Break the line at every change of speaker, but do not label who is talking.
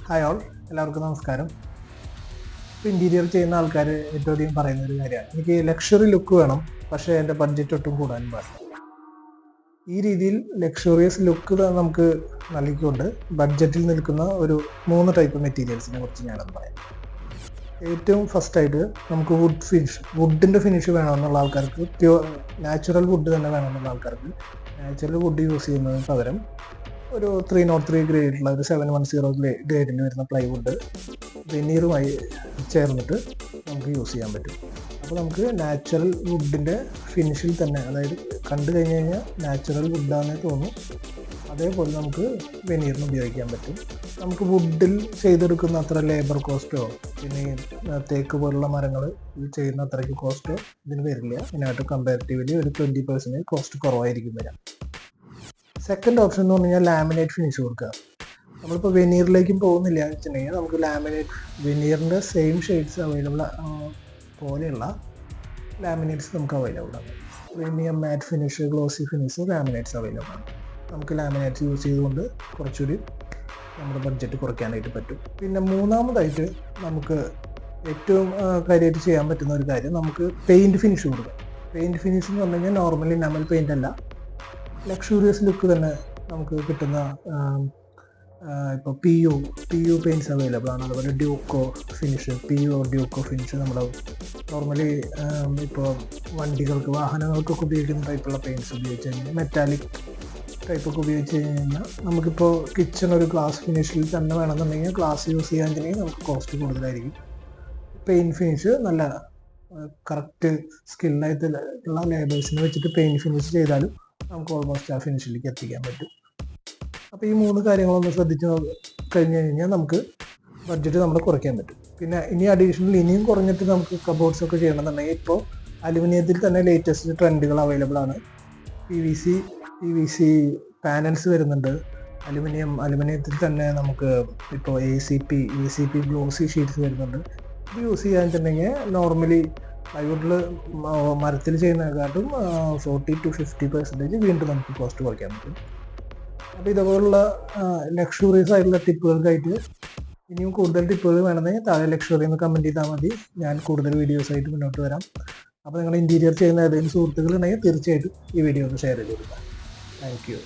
Hi all, എല്ലാവർക്കും നമസ്കാരം. ഇപ്പോൾ ഇൻറ്റീരിയർ ചെയ്യുന്ന ആൾക്കാർ ഏറ്റവും അധികം പറയുന്ന ഒരു കാര്യമാണ്, എനിക്ക് ലക്ഷറി ലുക്ക് വേണം, പക്ഷേ എൻ്റെ ബഡ്ജറ്റ് ഒട്ടും കൂടാനും പാടില്ല. ഈ രീതിയിൽ ലക്ഷറിയസ് ലുക്ക് നമുക്ക് നൽകിക്കൊണ്ട് ബഡ്ജറ്റിൽ നിൽക്കുന്ന ഒരു 3 ടൈപ്പ് മെറ്റീരിയൽസിനെ കുറിച്ച് ഞാനൊന്ന് പറയാം. ഏറ്റവും ഫസ്റ്റായിട്ട് നമുക്ക് വുഡിൻ്റെ ഫിനിഷ് വേണമെന്നുള്ള ആൾക്കാർക്ക്, നാച്ചുറൽ വുഡ് തന്നെ വേണമെന്നുള്ള ആൾക്കാർക്ക് നാച്ചുറൽ വുഡ് യൂസ് ചെയ്യുന്നതിന് പകരം ഒരു 303 ഗ്രേഡിലുള്ള ഒരു 710 ഗ്രേഡിൽ വരുന്ന പ്ലൈവുഡ് വെനീറുമായി ചേർന്നിട്ട് നമുക്ക് യൂസ് ചെയ്യാൻ പറ്റും. അപ്പോൾ നമുക്ക് നാച്ചുറൽ വുഡിൻ്റെ ഫിനിഷിൽ തന്നെ, അതായത് കണ്ടു കഴിഞ്ഞ് കഴിഞ്ഞാൽ നാച്ചുറൽ വുഡാണെന്ന് തോന്നും, അതേപോലെ നമുക്ക് വെനീറിന് ഉപയോഗിക്കാൻ പറ്റും. നമുക്ക് വുഡിൽ ചെയ്തെടുക്കുന്ന അത്ര ലേബർ കോസ്റ്റോ പിന്നെ തേക്ക് പോലുള്ള മരങ്ങൾ ചെയ്യുന്ന അത്രയ്ക്ക് കോസ്റ്റോ ഇതിന് വരില്ല. ഇതിനായിട്ട് കമ്പാരിറ്റീവ്ലി ഒരു 20% കോസ്റ്റ് കുറവായിരിക്കും വരാം. സെക്കൻഡ് ഓപ്ഷൻ എന്ന് പറഞ്ഞു കഴിഞ്ഞാൽ ലാമിനേറ്റ് ഫിനിഷ് കൊടുക്കുക. നമ്മളിപ്പോൾ വെനീറിലേക്കും പോകുന്നില്ല എന്ന് വെച്ചിട്ടുണ്ടെങ്കിൽ നമുക്ക് വെനീറിൻ്റെ സെയിം ഷെയ്ഡ്സ് അവൈലബിൾ പോലെയുള്ള ലാമിനേറ്റ്സ് നമുക്ക് അവൈലബിൾ ആണ്. Premium matt finish, glossy finish laminates available ആണ്. നമുക്ക് ലാമിനേറ്റ്സ് യൂസ് ചെയ്തുകൊണ്ട് കുറച്ചുകൂടി നമ്മുടെ ബഡ്ജറ്റ് കുറയ്ക്കാനായിട്ട് പറ്റും. പിന്നെ മൂന്നാമതായിട്ട് നമുക്ക് ഏറ്റവും കാര്യമായിട്ട് ചെയ്യാൻ പറ്റുന്ന ഒരു കാര്യം, നമുക്ക് പെയിൻറ്റ് ഫിനിഷ് കൊടുക്കാം. പെയിൻറ്റ് ഫിനിഷ് എന്ന് പറഞ്ഞു കഴിഞ്ഞാൽ നോർമലി നമ്മൾ പെയിൻ്റ് അല്ല, ലക്ഷൂറിയസ് ലുക്ക് തന്നെ നമുക്ക് കിട്ടുന്ന ഇപ്പോൾ പി യു പെയിൻറ്റ്സ് അവൈലബിൾ ആണ്. അതുപോലെ ഡ്യൂക്കോ ഫിനിഷ്, ഡ്യൂക്കോ ഫിനിഷ് നമ്മൾ നോർമലി ഇപ്പോൾ വണ്ടികൾക്ക്, വാഹനങ്ങൾക്കൊക്കെ ഉപയോഗിക്കുന്ന ടൈപ്പുള്ള പെയിൻറ്റ്സ് ഉപയോഗിച്ച് കഴിഞ്ഞാൽ, മെറ്റാലിക് ടൈപ്പൊക്കെ ഉപയോഗിച്ച് കഴിഞ്ഞാൽ നമുക്കിപ്പോൾ കിച്ചൺ ഒരു ഗ്ലാസ് ഫിനിഷിൽ തന്നെ വേണമെന്നുണ്ടെങ്കിൽ ഗ്ലാസ് യൂസ് ചെയ്യാന്നുണ്ടെങ്കിൽ നമുക്ക് കോസ്റ്റ് കൂടുതലായിരിക്കും. പെയിൻറ്റ് ഫിനിഷ് നല്ല കറക്റ്റ് സ്കില്ലായിട്ടുള്ള ലേബേഴ്സിനെ വെച്ചിട്ട് പെയിൻറ്റ് ഫിനിഷ് ചെയ്താലും നമുക്ക് ഓൾമോസ്റ്റ് ആ ഫിനിഷിലേക്ക് എത്തിക്കാൻ പറ്റും. അപ്പോൾ ഈ 3 കാര്യങ്ങളൊന്ന് ശ്രദ്ധിച്ച് കഴിഞ്ഞ് കഴിഞ്ഞാൽ നമുക്ക് ബഡ്ജറ്റ് നമ്മൾ കുറയ്ക്കാൻ പറ്റും. പിന്നെ ഇനിയും കുറഞ്ഞിട്ട് നമുക്ക് കബോർഡ്സ് ഒക്കെ ചെയ്യണമെന്നുണ്ടെങ്കിൽ ഇപ്പോൾ അലുമിനിയത്തിൽ തന്നെ ലേറ്റസ്റ്റ് ട്രെൻഡുകൾ അവൈലബിൾ ആണ്. പി വി സി പാനൽസ് വരുന്നുണ്ട്. അലുമിനിയത്തിൽ തന്നെ നമുക്ക് ഇപ്പോൾ ACP ഗ്ലോസി ഷീറ്റ്സ് വരുന്നുണ്ട്. ഇത് യൂസ് ചെയ്യാന്നുണ്ടെങ്കിൽ നോർമലി പ്ലൈവുഡിൽ മരത്തിൽ ചെയ്യുന്നതിനെക്കാട്ടും 40 to 50% വീണ്ടും നമുക്ക് കോസ്റ്റ് കുറയ്ക്കാൻ പറ്റും. അപ്പോൾ ഇതുപോലുള്ള ലക്ഷറീസ് ആയിട്ടുള്ള ടിപ്പുകൾക്കായിട്ട് ഇനിയും കൂടുതൽ ടിപ്പുകൾ വേണമെങ്കിൽ താഴെ ലക്ഷറി എന്ന് കമൻറ്റ് ചെയ്താൽ മതി. ഞാൻ കൂടുതൽ വീഡിയോസ് ആയിട്ട് മുന്നോട്ട് വരാം. അപ്പോൾ നിങ്ങൾ ഇൻറ്റീരിയർ ചെയ്യുന്ന ഏതെങ്കിലും സുഹൃത്തുക്കളുണ്ടെങ്കിൽ തീർച്ചയായിട്ടും ഈ വീഡിയോ ഒന്ന് ഷെയർ ചെയ്ത് കൊടുക്കുക. Thank you.